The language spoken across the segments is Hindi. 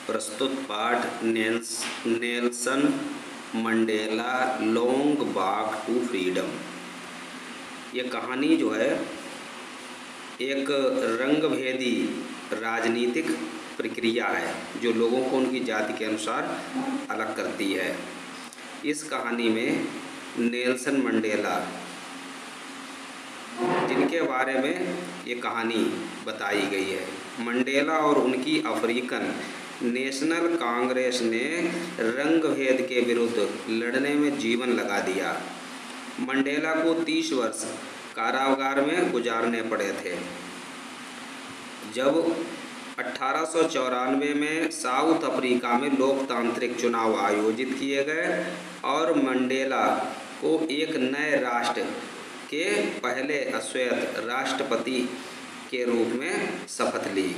प्रस्तुत पाठ Nelson Mandela long walk to freedom. ये कहानी जो है एक रंगभेदी राजनीतिक प्रक्रिया है जो लोगों को उनकी जाति के अनुसार अलग करती है। इस कहानी में नेल्सन मंडेला, जिनके बारे में ये कहानी बताई गई है, मंडेला और उनकी अफ्रीकन नेशनल कांग्रेस ने रंगभेद के विरुद्ध लड़ने में जीवन लगा दिया। मंडेला को 30 वर्ष कारागार में गुजारने पड़े थे। जब 1894 में साउथ अफ्रीका में लोकतांत्रिक चुनाव आयोजित किए गए और मंडेला को एक नए राष्ट्र के पहले अश्वेत राष्ट्रपति के रूप में शपथ ली।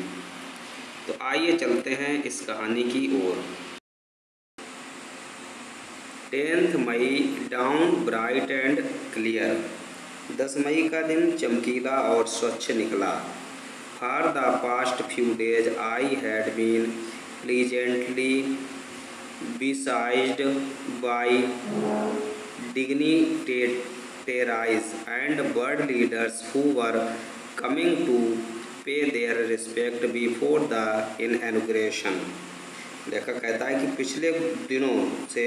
तो आइए चलते हैं इस कहानी की ओर। 10 May dawned bright and clear. 10 मई का दिन चमकीला और स्वच्छ निकला। For the past few days I had been pleasantly besieged by dignitaries and world leaders who were coming to pay their respect before the inauguration। लेखक कहता है कि पिछले दिनों से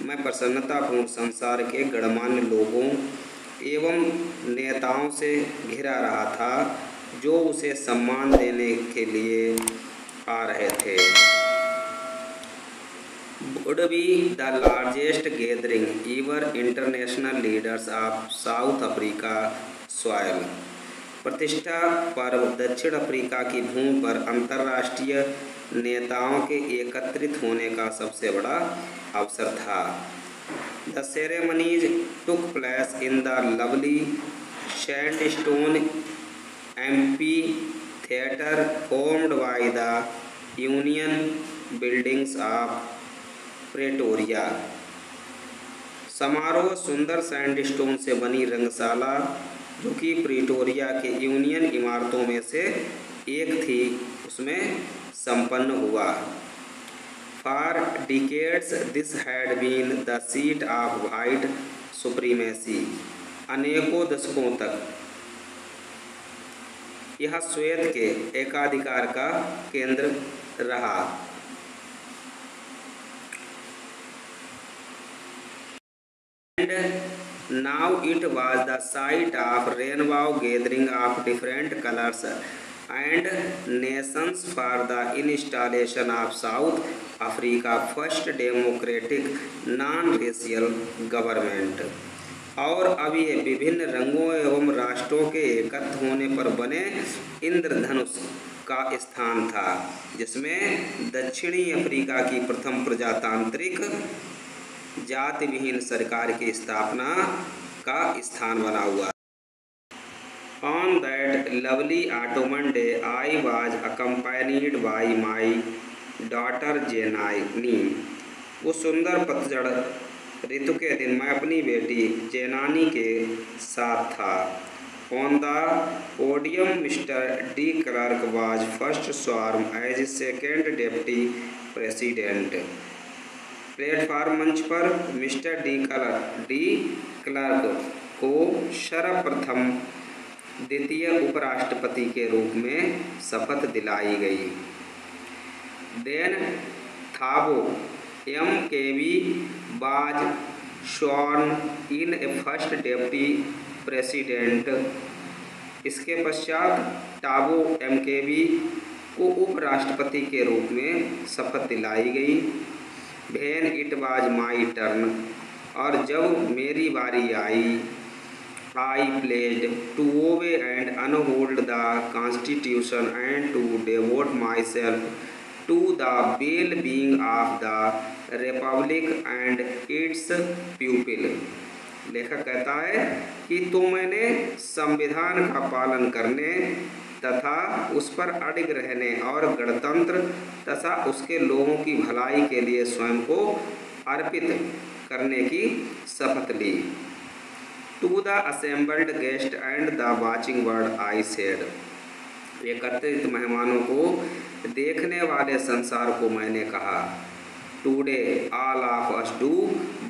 मैं प्रसन्नतापूर्ण संसार के गणमान्य लोगों एवं नेताओं से घिरा रहा था जो उसे सम्मान देने के लिए आ रहे थे। would be the largest gathering ever international leaders of South Africa soil। प्रतिष्ठा पर्व दक्षिण अफ्रीका की भूमि पर अंतर्राष्ट्रीय नेताओं के एकत्रित होने का सबसे बड़ा अवसर था। The ceremonies took place in the lovely sandstone amphitheater formed by the Union buildings of Pretoria. समारोह सुंदर सैंडस्टोन से बनी रंगशाला जो कि प्रेटोरिया के यूनियन इमारतों में से एक थी, उसमें संपन्न हुआ। For decades this had been the seat of white supremacy. अनेकों दशकों तक यह श्वेत के एकाधिकार का केंद्र रहा। And now it was the site of rainbow gathering of different colors and nations for the installation of South Africa first democratic non-racial government। और अब ये विभिन्न रंगों एवं राष्ट्रों के एकत्र होने पर बने इंद्रधनुष का स्थान था, जिसमें दक्षिणी अफ्रीका की प्रथम प्रजातांत्रिक जाति विहीन सरकार की स्थापना का स्थान बना हुआ। On that lovely autumn day, I was accompanied by my daughter जेनानी। उस सुंदर पतझड़ ऋतु के दिन मैं अपनी बेटी जेनानी के साथ था। On the podium, Mr. D. Clark was first sworn as second deputy president। Platform मंच पर मिस्टर डी क्लार्क को सर्वप्रथम द्वितीय उपराष्ट्रपति के रूप में शपथ दिलाई गई। Then Thabo MKB was sworn in a first deputy president. इसके पश्चात टाबो MKB को उपराष्ट्रपति के रूप में शपथ दिलाई गई। When it was my turn, और जब मेरी बारी आई, I pledged to obey and uphold the Constitution and to devote myself to the well-being of the Republic and its people। लेखक कहता है कि तो मैंने संविधान का पालन करने तथा उस पर अडिग रहने और गणतंत्र तथा उसके लोगों की भलाई के लिए स्वयं को अर्पित करने की शपथ ली। To the assembled guest and the watching world I said. एकत्रित मेहमानों को देखने वाले संसार को मैंने कहा, today all of us do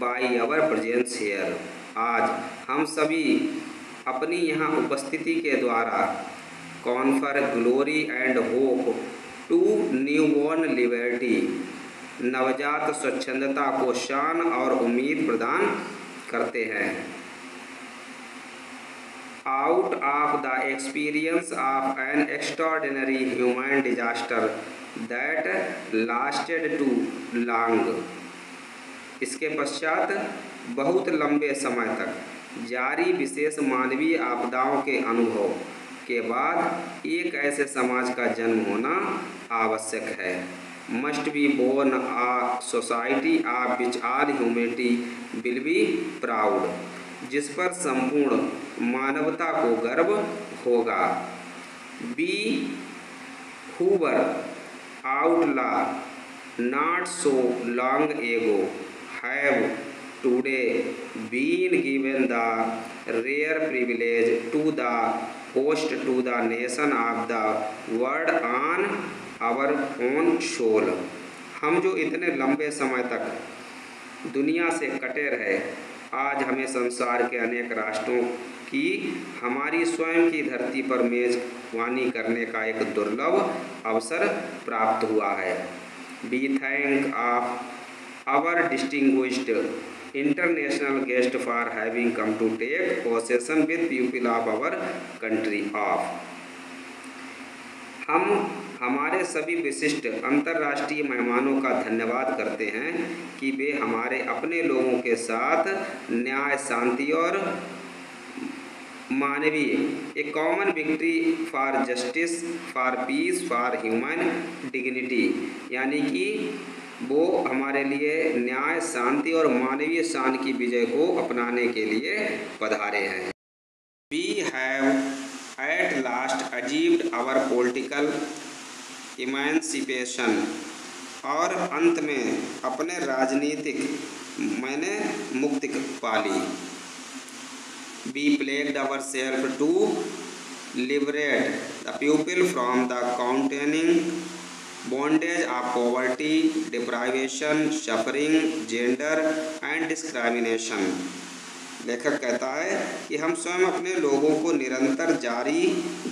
by our presence here. आज हम सभी अपनी यहाँ उपस्थिति के द्वारा confer glory and hope to newborn liberty, नवजात स्वच्छंदता को शान और उम्मीद प्रदान करते हैं। Out of the experience of an extraordinary human disaster that lasted too long. इसके पश्चात बहुत लंबे समय तक जारी विशेष मानवीय आपदाओं के अनुभव के बाद एक ऐसे समाज का जन्म होना आवश्यक है। Must be born a society of which all humanity will be proud, जिस पर संपूर्ण मानवता को गर्व होगा। We who were outlaw not so long ago have today been given the rare privilege to the host to the nation of the world on our own soil. हम जो इतने लंबे समय तक दुनिया से कटे रहे, आज हमें संसार के अनेक राष्ट्रों की हमारी स्वयं की धरती पर मेजबानी करने का एक दुर्लभ अवसर प्राप्त हुआ है। We thank of our distinguished international guest for having come to take possession with people of our country of. हम हमारे सभी विशिष्ट अंतर्राष्ट्रीय मेहमानों का धन्यवाद करते हैं कि वे हमारे अपने लोगों के साथ न्याय, शांति और मानवीय a common victory for justice for peace for human dignity, यानी कि वो हमारे लिए न्याय, शांति और मानवीय शान की विजय को अपनाने के लिए पधारे हैं। We have at last achieved our political emancipation, और अंत में अपने राजनीतिक मैंने मुक्ति पाली। We pledged our self to liberate the people from the continuing bondage of poverty, deprivation, suffering, gender and discrimination. लेखक कहता है कि हम स्वयं अपने लोगों को निरंतर जारी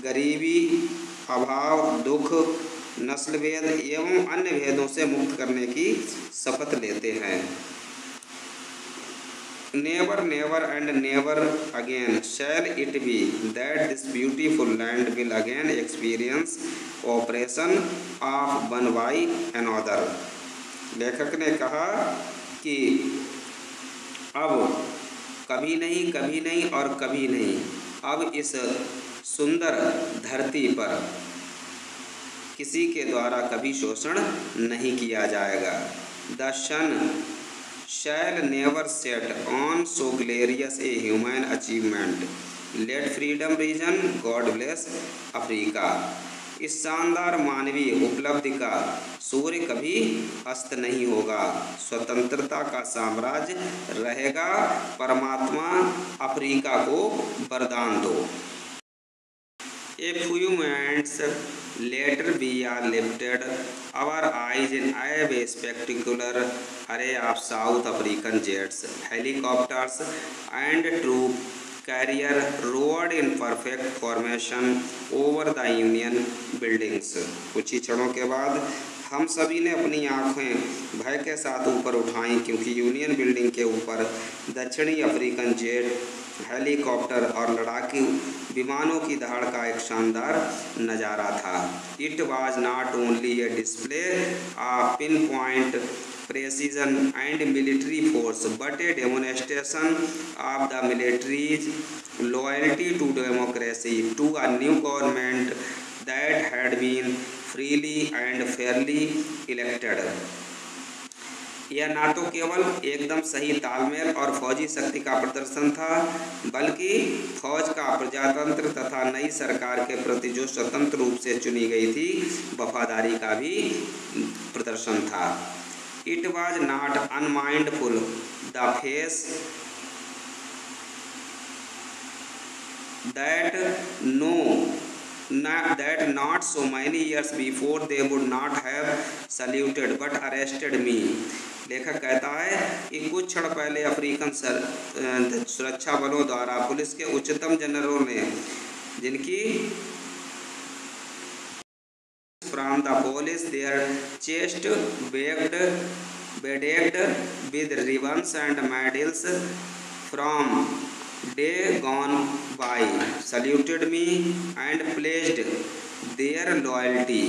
गरीबी, अभाव, दुख, नस्लभेद एवं अन्य भेदों से मुक्त करने की शपथ लेते हैं। Never never and never again shall it be that this beautiful land will again experience operation of one by another. लेखक ने कहा कि अब कभी नहीं और कभी नहीं, अब इस सुंदर धरती पर किसी के द्वारा कभी शोषण नहीं किया जाएगा। The sun shall never set on so glorious a human achievement, let freedom reign, God bless Africa. इस शानदार मानवीय उपलब्धि का सूर्य कभी अस्त नहीं होगा, स्वतंत्रता का साम्राज्य रहेगा, परमात्मा अफ्रीका को वरदान दो। A few moments later we are lifted our eyes in a spectacular array of South African jets, helicopters and troop carrier roared in perfect formation over the Union buildings। कुछ ही क्षणों के बाद हम सभी ने अपनी आँखें भय के साथ ऊपर उठाईं, क्योंकि यूनियन बिल्डिंग के ऊपर दक्षिणी अफ्रीकन जेट, हेलीकॉप्टर और लड़ाकू विमानों की दहाड़ का एक शानदार नज़ारा था। It was not only a display of pin point precision and military force but a demonstration of the military's loyalty to democracy to a new government that had been freely and fairly elected. यह ना तो केवल एकदम सही तालमेल और फौजी शक्ति का प्रदर्शन था, बल्कि फौज का प्रजातंत्र तथा नई सरकार के प्रति जो स्वतंत्र रूप से चुनी गई थी वफादारी का भी प्रदर्शन था। It was not unmindful the face that know that not so many years before they would not have saluted but arrested me। लेखक कहता है कि कुछ क्षण पहले अफ्रीकन सुरक्षा बलों द्वारा पुलिस के उच्चतम जनरलों ने जिनकी from the police their chest bedecked with ribbons and medals from day gone by saluted me and pledged their loyalty।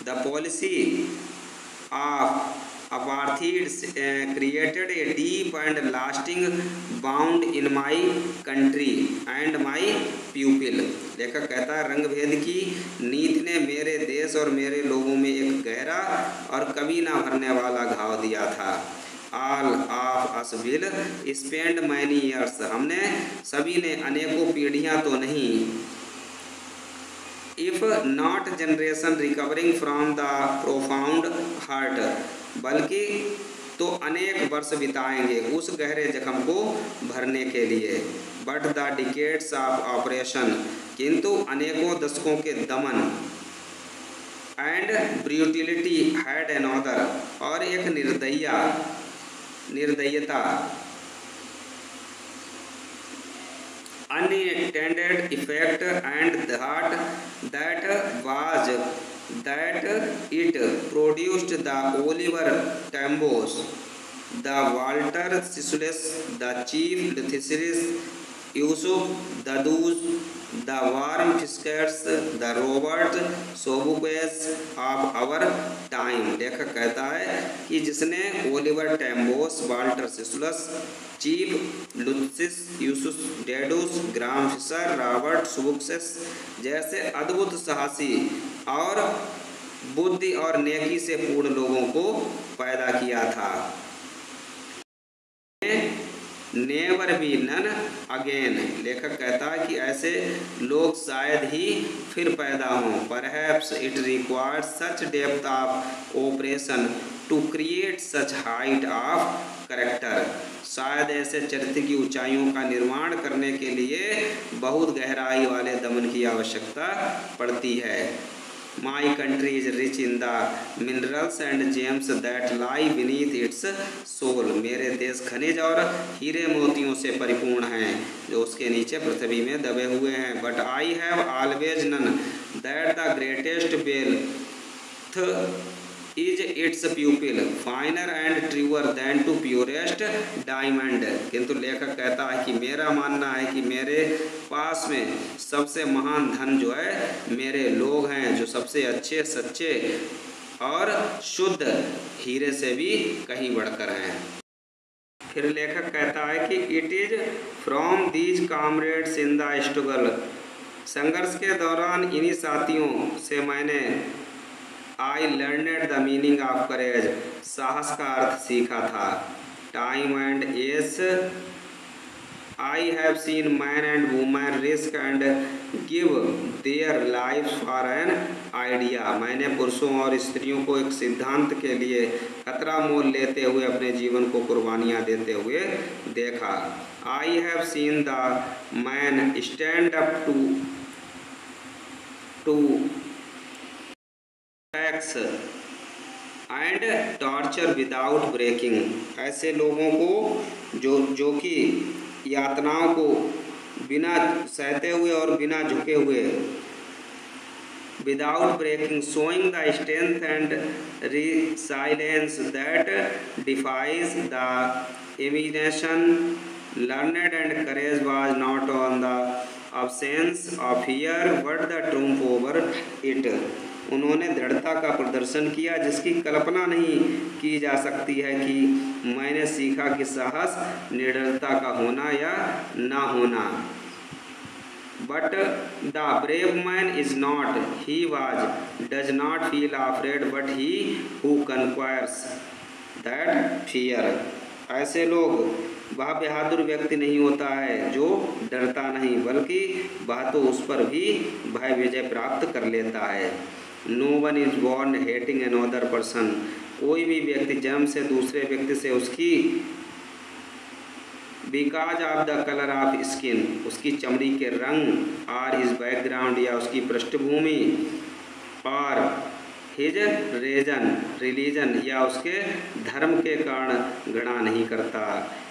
The policy of apartheid created a deep and lasting bond in my country and my people। लेखक कहता है रंग भेद की नीति ने मेरे देश और मेरे लोगों में एक गहरा और कभी ना भरने वाला घाव दिया था। All of us will spend many years, हमने सभी ने अनेकों पीढ़ियां तो नहीं, if not generation recovering from the profound hurt, बल्कि तो अनेक वर्ष बिताएंगे उस गहरे जख्म को भरने के लिए। But the decades of oppression, किंतु अनेकों दशकों के दमन and brutality had another, और एक निर्दयता unintended effect, and that was that it produced the Oliver Tambos, the Walter Sisulu, the Chief Justice Yusuf Dadus, the Warren Fiskers, the Robert Sobukes of our time। लेखक कहता है कि जिसने ओलिवर टैम्बोस, वाल्टर सिसुलस, चीफ लुसिस यूसुस डेडुस, ग्राम फिशर, रॉबर्ट सुबुक्सेस जैसे अद्भुत साहसी और बुद्धि और नेकी से पूर्ण लोगों को पैदा किया था। नेवर बी नन अगेन, लेखक कहता है कि ऐसे लोग शायद ही फिर पैदा हों। Perhaps it requires such depth of operation to create such height of character, शायद ऐसे चरित्र की ऊंचाइयों का निर्माण करने के लिए बहुत गहराई वाले दमन की आवश्यकता पड़ती है। My country is rich in the minerals and gems that lie beneath its soil। मेरे देश खनिज और हीरे मोतियों से परिपूर्ण हैं जो उसके नीचे पृथ्वी में दबे हुए हैं। But I have always known that the greatest wealth is its pupil, finer and truer than to purest diamond। किंतु लेखक कहता है कि मेरा मानना है कि मेरे पास में सबसे महान धन जो है मेरे लोग हैं, जो सबसे अच्छे, सच्चे और शुद्ध हीरे से भी कहीं बढ़कर हैं। फिर लेखक कहता है कि it is from these comrades in the struggle, संघर्ष के दौरान इन्हीं साथियों से मैंने I learned the meaning of courage, साहस का अर्थ सीखा था। टाइम एंड एस I have seen men and women risk and give their life for an idea, मैंने पुरुषों और स्त्रियों को एक सिद्धांत के लिए खतरा मोल लेते हुए अपने जीवन को कुर्बानियाँ देते हुए देखा। I have seen the man stand up to tax and torture without breaking, ऐसे लोगों को जो कि यातनाओं को बिना सहते हुए और बिना झुके हुए, without breaking, showing the strength and resilience that defies the imagination, learned and courage was not on the absence of fear but the triumph over it, उन्होंने दृढ़ता का प्रदर्शन किया जिसकी कल्पना नहीं की जा सकती है कि मैंने सीखा कि साहस निडरता का होना या ना होना। But the brave man is not he was does not feel afraid but he who conquers that fear, ऐसे लोग वह बहादुर व्यक्ति नहीं होता है जो डरता नहीं, बल्कि वह तो उस पर भी भय विजय प्राप्त कर लेता है। No one is born hating another person, कोई भी व्यक्ति जन्म से दूसरे व्यक्ति से उसकी because of the colour of skin, उसकी चमड़ी के रंग, और हिज बैकग्राउंड या उसकी पृष्ठभूमि, और हिज रिलीजन या उसके धर्म के कारण घृणा नहीं करता।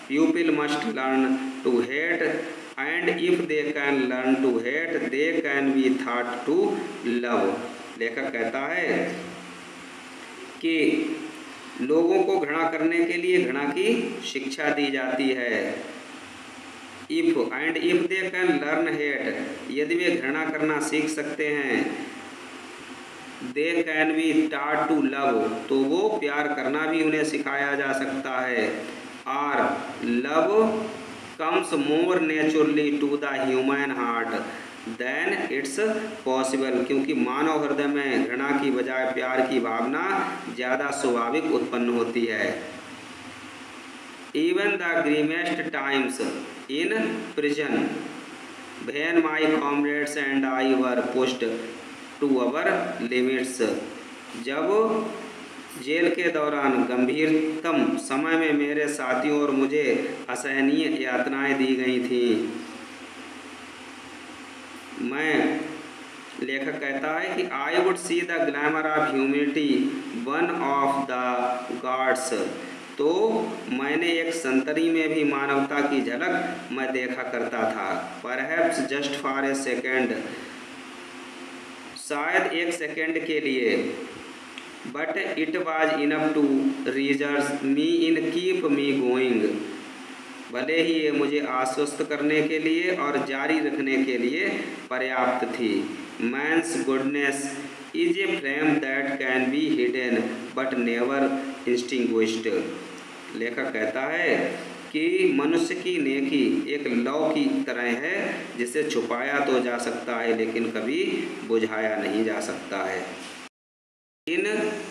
People must learn to hate and if they can learn to hate they can be thought to love, लेखक कहता है कि लोगों को घृणा करने के लिए घृणा की शिक्षा दी जाती है। If they can learn hate, यदि वे घृणा करना सीख सकते हैं, they can be taught to love, तो वो प्यार करना भी उन्हें सिखाया जा सकता है। और love comes more naturally to the human heart than it's possible, क्योंकि मानव हृदय में घृणा की बजाय प्यार की भावना ज़्यादा स्वाभाविक उत्पन्न होती है। Even the grimmest times in prison when my comrades and I were pushed to our limits, जब जेल के दौरान गंभीरतम समय में मेरे साथियों और मुझे असहनीय यातनाएं दी गई थीं, मैं, लेखक कहता है कि I would see the glamour of humility one of the gods, तो मैंने एक संतरी में भी मानवता की झलक मैं देखा करता था। Perhaps just for a second, शायद एक सेकेंड के लिए, but it was enough to reassure me in keep me going, भले ही ये मुझे आश्वस्त करने के लिए और जारी रखने के लिए पर्याप्त थी। Man's goodness is a flame that can be hidden but never extinguished, लेखक कहता है कि मनुष्य की नेकी एक लौ की तरह है जिसे छुपाया तो जा सकता है लेकिन कभी बुझाया नहीं जा सकता है। In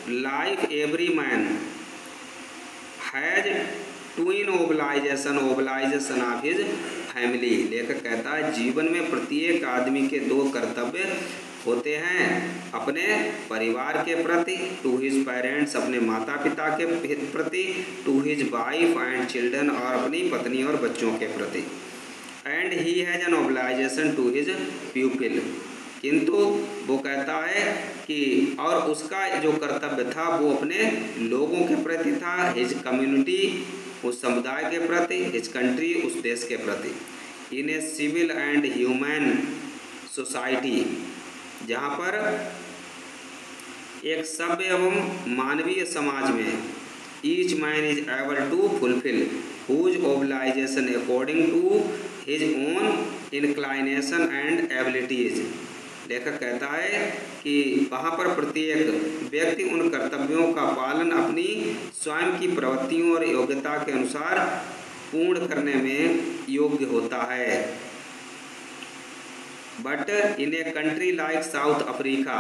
life every man has twin obligation of his family, लेखक कहता है जीवन में प्रत्येक आदमी के दो कर्तव्य होते हैं, अपने परिवार के प्रति, टू हिज पेरेंट्स, अपने माता पिता के प्रति, to his wife and children, और अपनी पत्नी और बच्चों के प्रति, and he has an obligation to his people, किंतु वो कहता है कि और उसका जो कर्तव्य था वो अपने लोगों के प्रति था, हिज कम्युनिटी, उस समुदाय के प्रति, हिज कंट्री, उस देश के प्रति। In a civil and human society, जहाँ पर एक सभ्य एवं मानवीय समाज में each man is able to fulfil whose obligation according to his own inclination and abilities, लेखक कहता है कि वहाँ पर प्रत्येक व्यक्ति उन कर्तव्यों का पालन अपनी स्वयं की प्रवृत्तियों और योग्यता के अनुसार पूर्ण करने में योग्य होता है। But in a country like south Africa,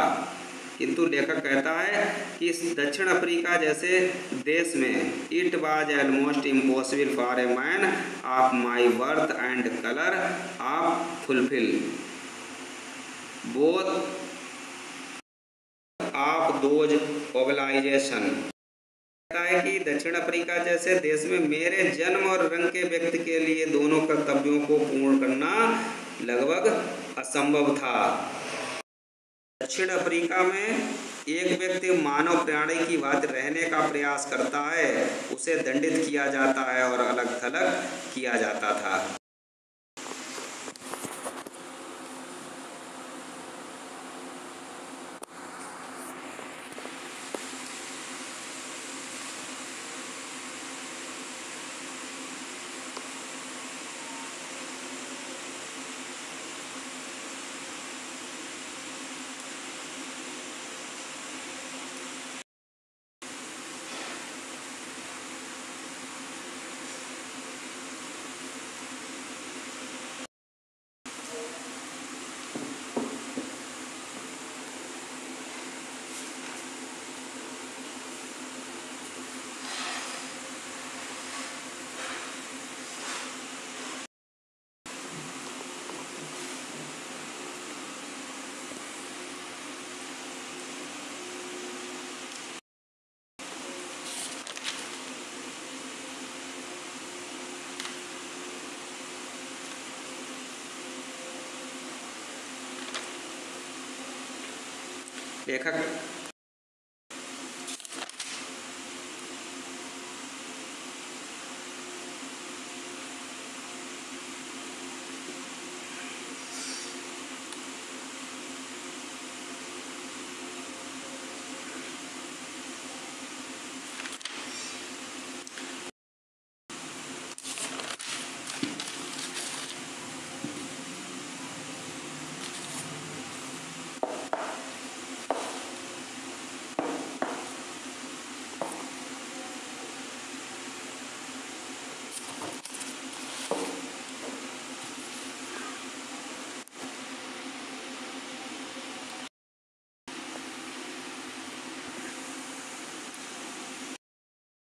किंतु लेखक कहता है कि इस दक्षिण अफ्रीका जैसे देश में it was almost impossible for a man of my birth and colour of fulfil both of those obligation. कहता है कि दक्षिण अफ्रीका जैसे देश में मेरे जन्म और रंग के व्यक्ति के लिए दोनों कर्तव्यों को पूर्ण करना लगभग असंभव था। दक्षिण अफ्रीका में एक व्यक्ति मानव प्राणी की भांति रहने का प्रयास करता है, उसे दंडित किया जाता है और अलग थलग किया जाता था। लेखक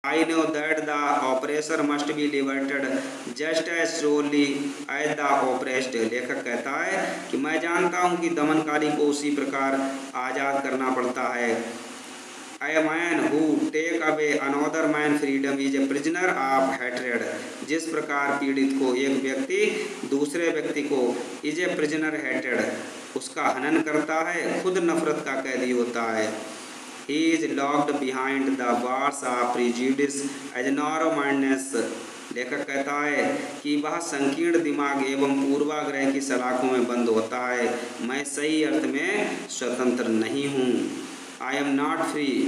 I know that the oppressor must be liberated just as surely as the oppressed। लेखक कहता है कि मैं जानता हूँ कि दमनकारी को उसी प्रकार आज़ाद करना पड़ता है। A man who take away another man freedom is a prisoner of hatred। जिस प्रकार पीड़ित को एक व्यक्ति दूसरे व्यक्ति को is a prisoner hated उसका हनन करता है, खुद नफरत का कैदी होता है। He is locked behind the bars of prejudice as narrow-mindedness। लेखक कहता है कि वह संकीर्ण दिमाग एवं पूर्वाग्रह की सलाखों में बंद होता है। मैं सही अर्थ में स्वतंत्र नहीं हूँ। I am not free।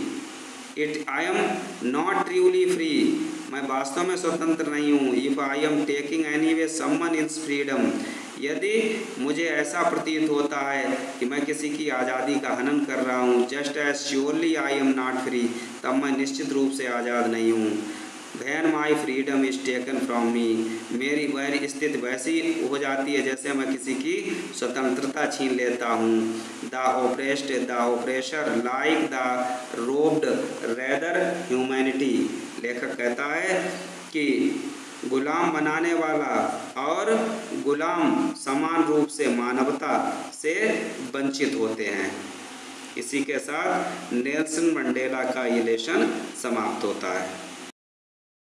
I am not truly free। मैं वास्तव में स्वतंत्र नहीं हूँ। If I am taking anyway someone else's freedom। यदि मुझे ऐसा प्रतीत होता है कि मैं किसी की आज़ादी का हनन कर रहा हूँ, just as surely I am not free, तब मैं निश्चित रूप से आज़ाद नहीं हूँ। When my freedom is taken from me. मेरी वह स्थिति वैसी हो जाती है जैसे मैं किसी की स्वतंत्रता छीन लेता हूँ। The oppressed the oppressor like the robbed rather humanity. लेखक कहता है कि गुलाम बनाने वाला और गुलाम समान रूप से मानवता से वंचित होते हैं। इसी के साथ नेल्सन मंडेला का ये लेसन समाप्त होता है।